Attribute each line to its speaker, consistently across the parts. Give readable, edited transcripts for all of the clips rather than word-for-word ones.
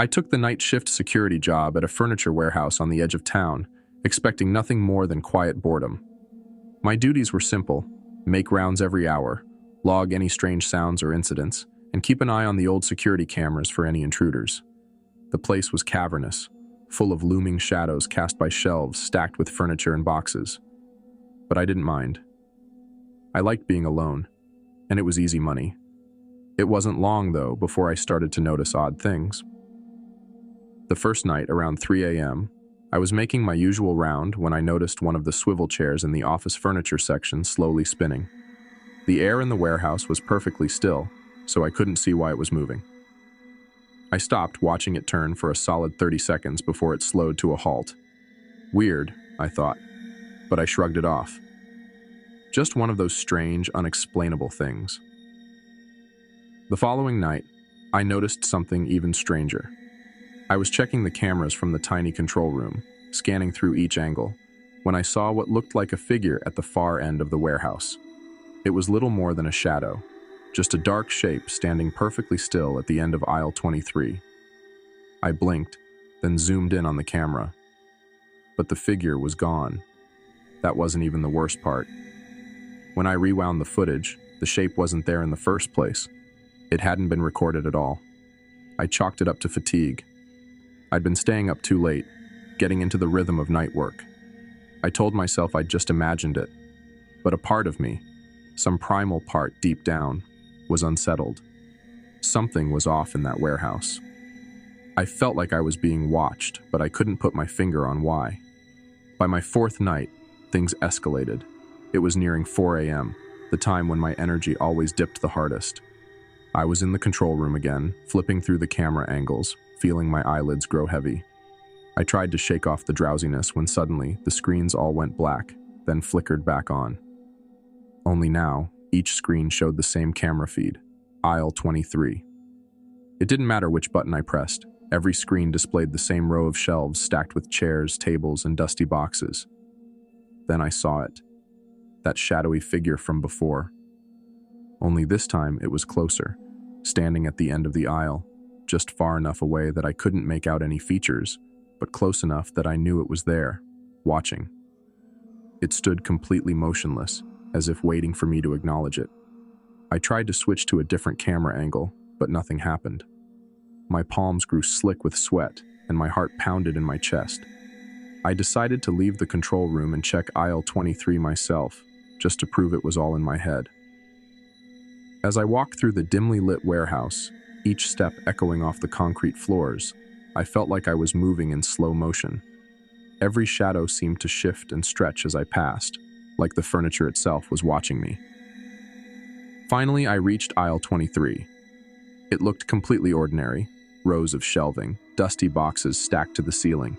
Speaker 1: I took the night shift security job at a furniture warehouse on the edge of town, expecting nothing more than quiet boredom. My duties were simple: make rounds every hour, log any strange sounds or incidents, and keep an eye on the old security cameras for any intruders. The place was cavernous, full of looming shadows cast by shelves stacked with furniture and boxes. But I didn't mind. I liked being alone, and it was easy money. It wasn't long, though, before I started to notice odd things. The first night, around 3 a.m., I was making my usual round when I noticed one of the swivel chairs in the office furniture section slowly spinning. The air in the warehouse was perfectly still, so I couldn't see why it was moving. I stopped watching it turn for a solid 30 seconds before it slowed to a halt. Weird, I thought, but I shrugged it off. Just one of those strange, unexplainable things. The following night, I noticed something even stranger. I was checking the cameras from the tiny control room, scanning through each angle, when I saw what looked like a figure at the far end of the warehouse. It was little more than a shadow, just a dark shape standing perfectly still at the end of aisle 23. I blinked, then zoomed in on the camera. But the figure was gone. That wasn't even the worst part. When I rewound the footage, the shape wasn't there in the first place. It hadn't been recorded at all. I chalked it up to fatigue. I'd been staying up too late, getting into the rhythm of night work. I told myself I'd just imagined it, but a part of me, some primal part deep down, was unsettled. Something was off in that warehouse. I felt like I was being watched, but I couldn't put my finger on why. By my fourth night, things escalated. It was nearing 4 a.m., the time when my energy always dipped the hardest. I was in the control room again, flipping through the camera angles, feeling my eyelids grow heavy. I tried to shake off the drowsiness when suddenly the screens all went black, then flickered back on. Only now, each screen showed the same camera feed, aisle 23. It didn't matter which button I pressed. Every screen displayed the same row of shelves stacked with chairs, tables, and dusty boxes. Then I saw it. That shadowy figure from before. Only this time it was closer, standing at the end of the aisle, just far enough away that I couldn't make out any features, but close enough that I knew it was there, watching. It stood completely motionless, as if waiting for me to acknowledge it. I tried to switch to a different camera angle, but nothing happened. My palms grew slick with sweat, and my heart pounded in my chest. I decided to leave the control room and check aisle 23 myself, just to prove it was all in my head. As I walked through the dimly lit warehouse, each step echoing off the concrete floors, I felt like I was moving in slow motion. Every shadow seemed to shift and stretch as I passed, like the furniture itself was watching me. Finally, I reached aisle 23. It looked completely ordinary: rows of shelving, dusty boxes stacked to the ceiling,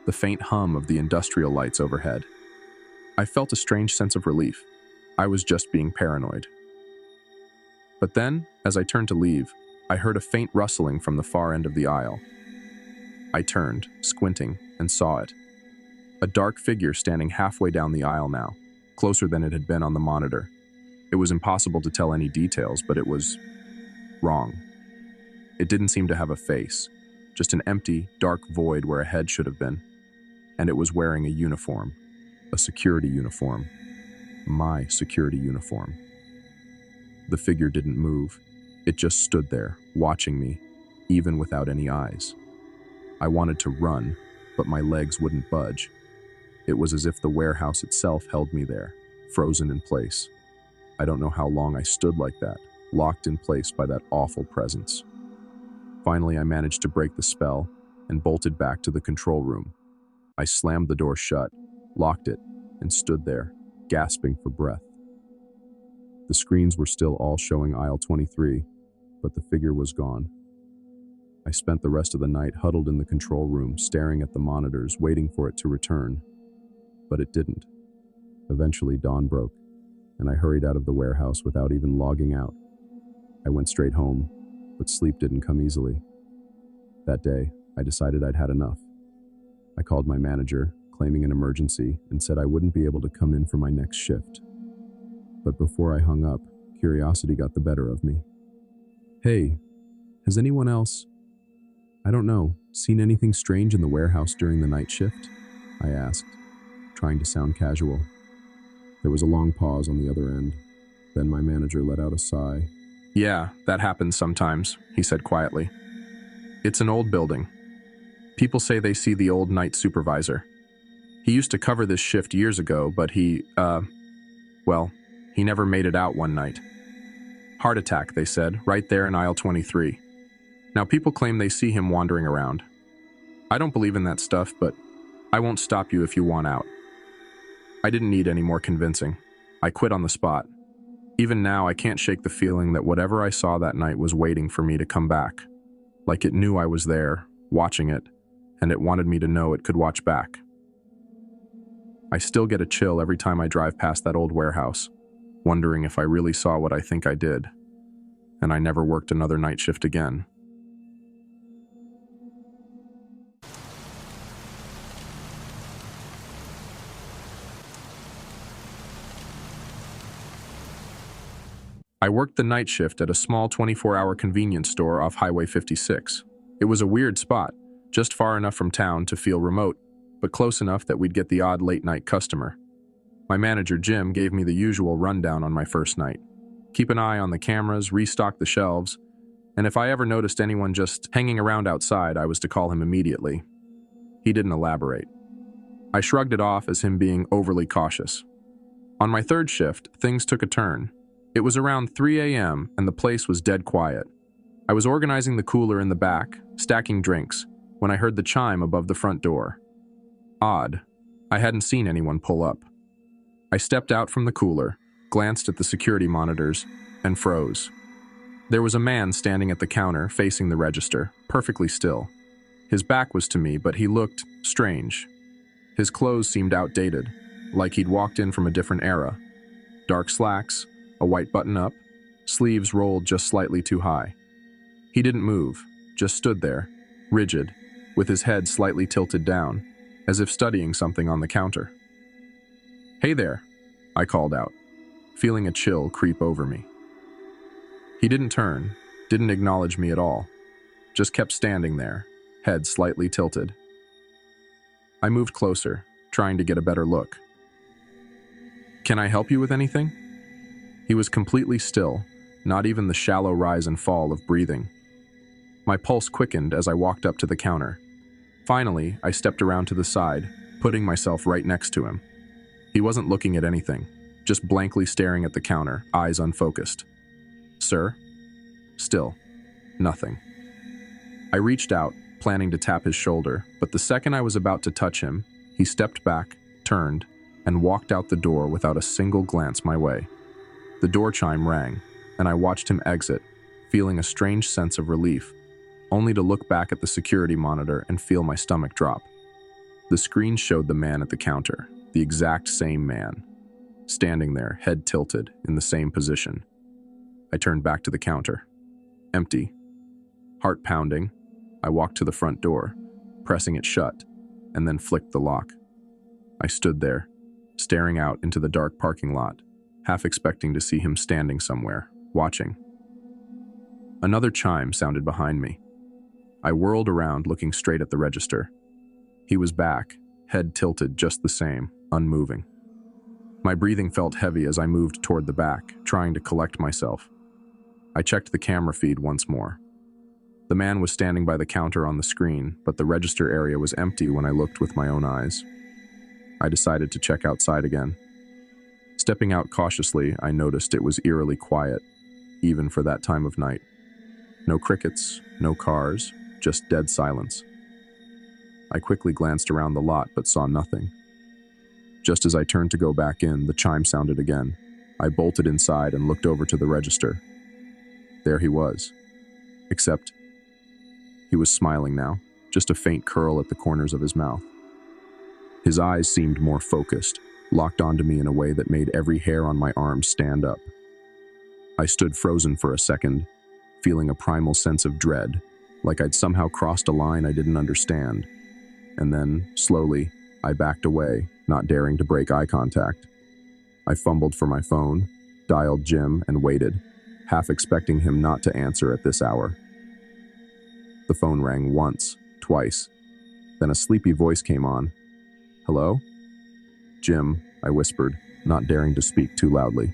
Speaker 1: the faint hum of the industrial lights overhead. I felt a strange sense of relief. I was just being paranoid. But then, as I turned to leave, I heard a faint rustling from the far end of the aisle. I turned, squinting, and saw it. A dark figure standing halfway down the aisle now, closer than it had been on the monitor. It was impossible to tell any details, but it was wrong. It didn't seem to have a face, just an empty, dark void where a head should have been. And it was wearing a uniform, a security uniform. My security uniform. The figure didn't move. It just stood there, watching me, even without any eyes. I wanted to run, but my legs wouldn't budge. It was as if the warehouse itself held me there, frozen in place. I don't know how long I stood like that, locked in place by that awful presence. Finally, I managed to break the spell and bolted back to the control room. I slammed the door shut, locked it, and stood there, gasping for breath. The screens were still all showing aisle 23, but the figure was gone. I spent the rest of the night huddled in the control room, staring at the monitors, waiting for it to return. But it didn't. Eventually, dawn broke, and I hurried out of the warehouse without even logging out. I went straight home, but sleep didn't come easily. That day, I decided I'd had enough. I called my manager, claiming an emergency, and said I wouldn't be able to come in for my next shift. But before I hung up, curiosity got the better of me. "Hey, has anyone else..." I don't know. Seen anything strange in the warehouse during the night shift? I asked, trying to sound casual. There was a long pause on the other end. Then my manager let out a sigh. Yeah, that happens sometimes, he said quietly. It's an old building. People say they see the old night supervisor. He used to cover this shift years ago, but he never made it out one night. Heart attack, they said, right there in aisle 23. Now people claim they see him wandering around. I don't believe in that stuff, but I won't stop you if you want out. I didn't need any more convincing. I quit on the spot. Even now, I can't shake the feeling that whatever I saw that night was waiting for me to come back. Like it knew I was there, watching it, and it wanted me to know it could watch back. I still get a chill every time I drive past that old warehouse, wondering if I really saw what I think I did, and I never worked another night shift again. I worked the night shift at a small 24-hour convenience store off Highway 56. It was a weird spot, just far enough from town to feel remote, but close enough that we'd get the odd late-night customer. My manager, Jim, gave me the usual rundown on my first night. Keep an eye on the cameras, restock the shelves, and if I ever noticed anyone just hanging around outside, I was to call him immediately. He didn't elaborate. I shrugged it off as him being overly cautious. On my third shift, things took a turn. It was around 3 a.m. and the place was dead quiet. I was organizing the cooler in the back, stacking drinks, when I heard the chime above the front door. Odd. I hadn't seen anyone pull up. I stepped out from the cooler, glanced at the security monitors, and froze. There was a man standing at the counter, facing the register, perfectly still. His back was to me, but he looked strange. His clothes seemed outdated, like he'd walked in from a different era. Dark slacks, a white button-up, sleeves rolled just slightly too high. He didn't move, just stood there, rigid, with his head slightly tilted down, as if studying something on the counter. "Hey there," I called out, feeling a chill creep over me. He didn't turn, didn't acknowledge me at all, just kept standing there, head slightly tilted. I moved closer, trying to get a better look. "Can I help you with anything?" He was completely still, not even the shallow rise and fall of breathing. My pulse quickened as I walked up to the counter. Finally, I stepped around to the side, putting myself right next to him. He wasn't looking at anything, just blankly staring at the counter, eyes unfocused. "Sir?" Still, nothing. I reached out, planning to tap his shoulder, but the second I was about to touch him, he stepped back, turned, and walked out the door without a single glance my way. The door chime rang, and I watched him exit, feeling a strange sense of relief, only to look back at the security monitor and feel my stomach drop. The screen showed the man at the counter, the exact same man, standing there, head tilted, in the same position. I turned back to the counter. Empty. Heart pounding, I walked to the front door, pressing it shut, and then flicked the lock. I stood there, staring out into the dark parking lot, half expecting to see him standing somewhere, watching. Another chime sounded behind me. I whirled around, looking straight at the register. He was back, head tilted just the same, unmoving. My breathing felt heavy as I moved toward the back, trying to collect myself. I checked the camera feed once more. The man was standing by the counter on the screen, but the register area was empty when I looked with my own eyes. I decided to check outside again. Stepping out cautiously, I noticed it was eerily quiet, even for that time of night. No crickets, no cars, just dead silence. I quickly glanced around the lot but saw nothing. Just as I turned to go back in, the chime sounded again. I bolted inside and looked over to the register. There he was. Except, he was smiling now, just a faint curl at the corners of his mouth. His eyes seemed more focused, locked onto me in a way that made every hair on my arm stand up. I stood frozen for a second, feeling a primal sense of dread, like I'd somehow crossed a line I didn't understand. And then, slowly, I backed away, not daring to break eye contact. I fumbled for my phone, dialed Jim, and waited, half expecting him not to answer at this hour. The phone rang once, twice. Then a sleepy voice came on. "Hello?" "Jim," I whispered, not daring to speak too loudly.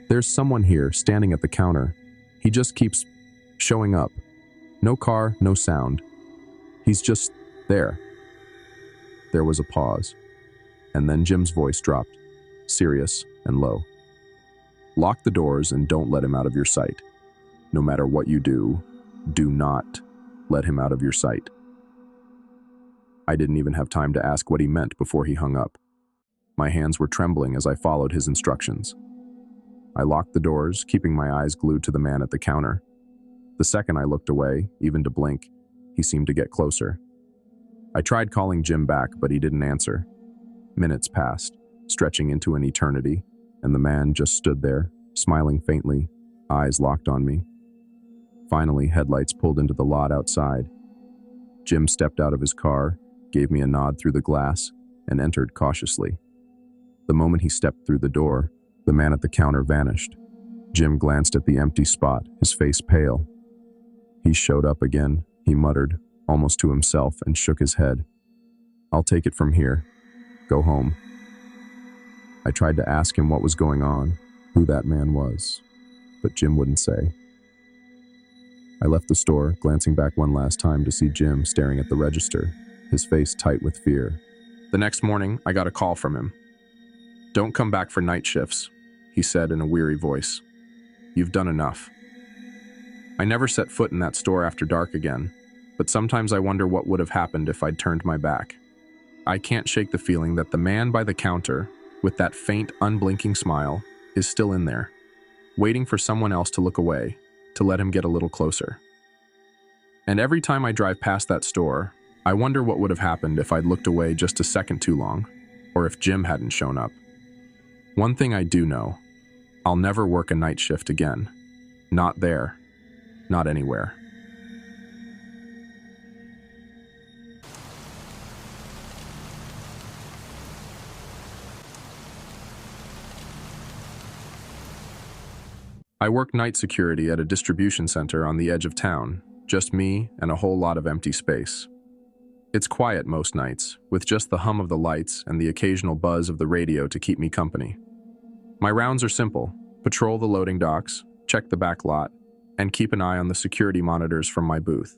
Speaker 1: "There's someone here, standing at the counter. He just keeps showing up. No car, no sound. He's just there." There was a pause, and then Jim's voice dropped, serious and low. "Lock the doors and don't let him out of your sight. No matter what you do, do not let him out of your sight." I didn't even have time to ask what he meant before he hung up. My hands were trembling as I followed his instructions. I locked the doors, keeping my eyes glued to the man at the counter. The second I looked away, even to blink, he seemed to get closer. I tried calling Jim back, but he didn't answer. Minutes passed, stretching into an eternity, and the man just stood there, smiling faintly, eyes locked on me. Finally, headlights pulled into the lot outside. Jim stepped out of his car, gave me a nod through the glass, and entered cautiously. The moment he stepped through the door, the man at the counter vanished. Jim glanced at the empty spot, his face pale. "He showed up again," he muttered, almost to himself, and shook his head. "I'll take it from here. Go home." I tried to ask him what was going on, who that man was, but Jim wouldn't say. I left the store, glancing back one last time to see Jim staring at the register, his face tight with fear. The next morning, I got a call from him. "Don't come back for night shifts," he said in a weary voice. "You've done enough." I never set foot in that store after dark again, but sometimes I wonder what would have happened if I'd turned my back. I can't shake the feeling that the man by the counter, with that faint, unblinking smile, is still in there, waiting for someone else to look away, to let him get a little closer. And every time I drive past that store, I wonder what would have happened if I'd looked away just a second too long, or if Jim hadn't shown up. One thing I do know, I'll never work a night shift again. Not there. Not anywhere. I work night security at a distribution center on the edge of town, just me and a whole lot of empty space. It's quiet most nights, with just the hum of the lights and the occasional buzz of the radio to keep me company. My rounds are simple: patrol the loading docks, check the back lot, and keep an eye on the security monitors from my booth.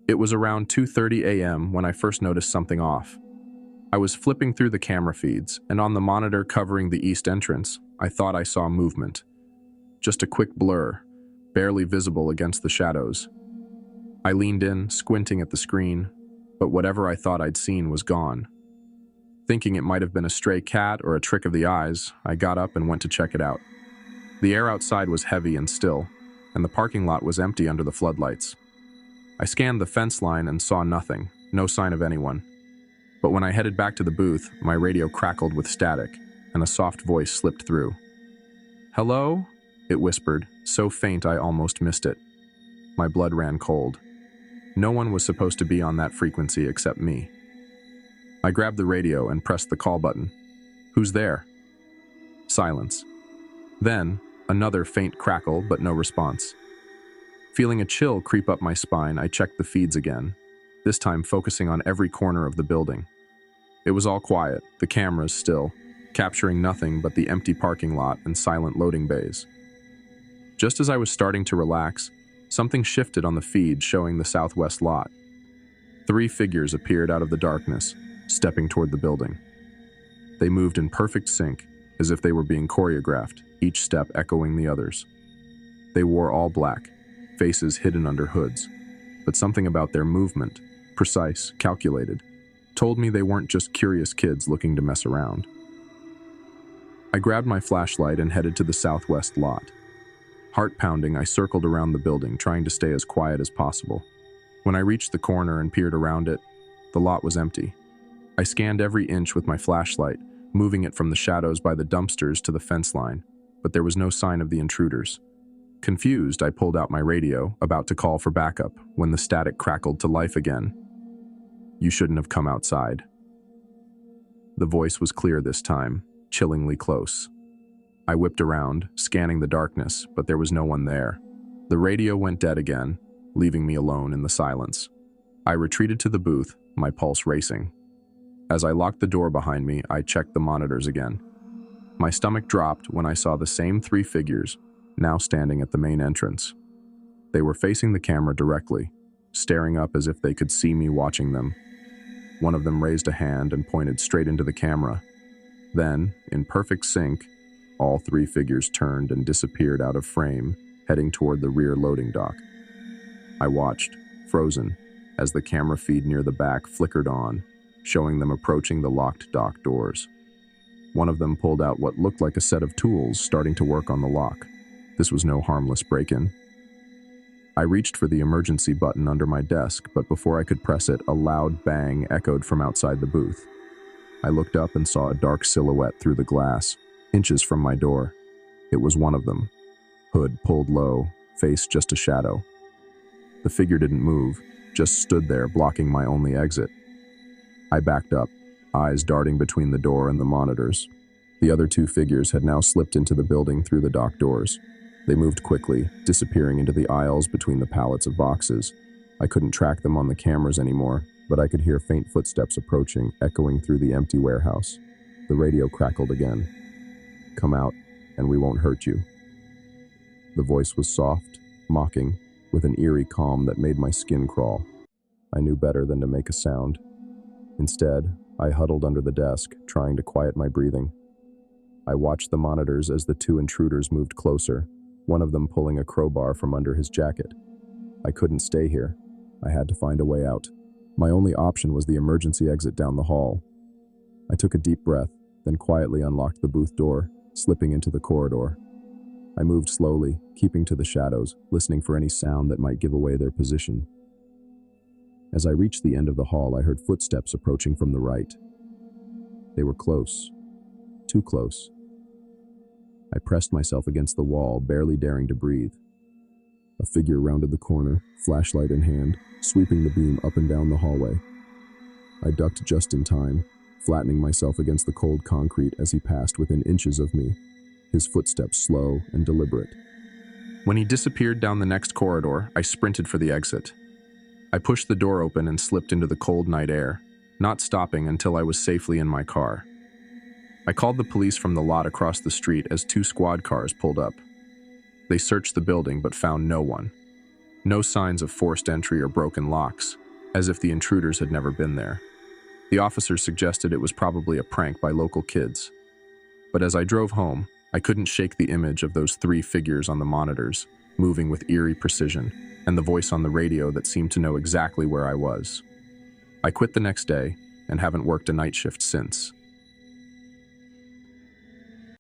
Speaker 1: It was around 2:30 a.m. when I first noticed something off. I was flipping through the camera feeds, and on the monitor covering the east entrance, I thought I saw movement. Just a quick blur, barely visible against the shadows. I leaned in, squinting at the screen, but whatever I thought I'd seen was gone. Thinking it might have been a stray cat or a trick of the eyes, I got up and went to check it out. The air outside was heavy and still, and the parking lot was empty under the floodlights. I scanned the fence line and saw nothing, no sign of anyone. But when I headed back to the booth, my radio crackled with static, and a soft voice slipped through. "Hello?" it whispered, so faint I almost missed it. My blood ran cold. No one was supposed to be on that frequency except me. I grabbed the radio and pressed the call button. "Who's there?" Silence. Then, another faint crackle, but no response. Feeling a chill creep up my spine, I checked the feeds again, this time focusing on every corner of the building. It was all quiet, the cameras still, capturing nothing but the empty parking lot and silent loading bays. Just as I was starting to relax, something shifted on the feed showing the southwest lot. 3 figures appeared out of the darkness, stepping toward the building. They moved in perfect sync, as if they were being choreographed, each step echoing the others. They wore all black, faces hidden under hoods, but something about their movement, precise, calculated, told me they weren't just curious kids looking to mess around. I grabbed my flashlight and headed to the southwest lot. Heart pounding, I circled around the building, trying to stay as quiet as possible. When I reached the corner and peered around it, the lot was empty. I scanned every inch with my flashlight, moving it from the shadows by the dumpsters to the fence line, but there was no sign of the intruders. Confused, I pulled out my radio, about to call for backup, when the static crackled to life again. "You shouldn't have come outside." The voice was clear this time, chillingly close. I whipped around, scanning the darkness, but there was no one there. The radio went dead again, leaving me alone in the silence. I retreated to the booth, my pulse racing. As I locked the door behind me, I checked the monitors again. My stomach dropped when I saw the same three figures, now standing at the main entrance. They were facing the camera directly, staring up as if they could see me watching them. One of them raised a hand and pointed straight into the camera. Then, in perfect sync, all three figures turned and disappeared out of frame, heading toward the rear loading dock. I watched, frozen, as the camera feed near the back flickered on, showing them approaching the locked dock doors. One of them pulled out what looked like a set of tools, starting to work on the lock. This was no harmless break-in. I reached for the emergency button under my desk, but before I could press it, a loud bang echoed from outside the booth. I looked up and saw a dark silhouette through the glass, inches from my door. It was one of them. Hood pulled low, face just a shadow. The figure didn't move, just stood there blocking my only exit. I backed up, eyes darting between the door and the monitors. The other two figures had now slipped into the building through the dock doors. They moved quickly, disappearing into the aisles between the pallets of boxes. I couldn't track them on the cameras anymore, but I could hear faint footsteps approaching, echoing through the empty warehouse. The radio crackled again. "Come out, and we won't hurt you." The voice was soft, mocking, with an eerie calm that made my skin crawl. I knew better than to make a sound. Instead, I huddled under the desk, trying to quiet my breathing. I watched the monitors as the two intruders moved closer, one of them pulling a crowbar from under his jacket. I couldn't stay here. I had to find a way out. My only option was the emergency exit down the hall. I took a deep breath, then quietly unlocked the booth door, slipping into the corridor. I moved slowly, keeping to the shadows, listening for any sound that might give away their position. As I reached the end of the hall, I heard footsteps approaching from the right. They were close. Too close. I pressed myself against the wall, barely daring to breathe. A figure rounded the corner, flashlight in hand, sweeping the beam up and down the hallway. I ducked just in time, flattening myself against the cold concrete as he passed within inches of me, his footsteps slow and deliberate. When he disappeared down the next corridor, I sprinted for the exit. I pushed the door open and slipped into the cold night air, not stopping until I was safely in my car. I called the police from the lot across the street as two squad cars pulled up. They searched the building but found no one. No signs of forced entry or broken locks, as if the intruders had never been there. The officers suggested it was probably a prank by local kids. But as I drove home, I couldn't shake the image of those three figures on the monitors, moving with eerie precision, and the voice on the radio that seemed to know exactly where I was. I quit the next day and haven't worked a night shift since.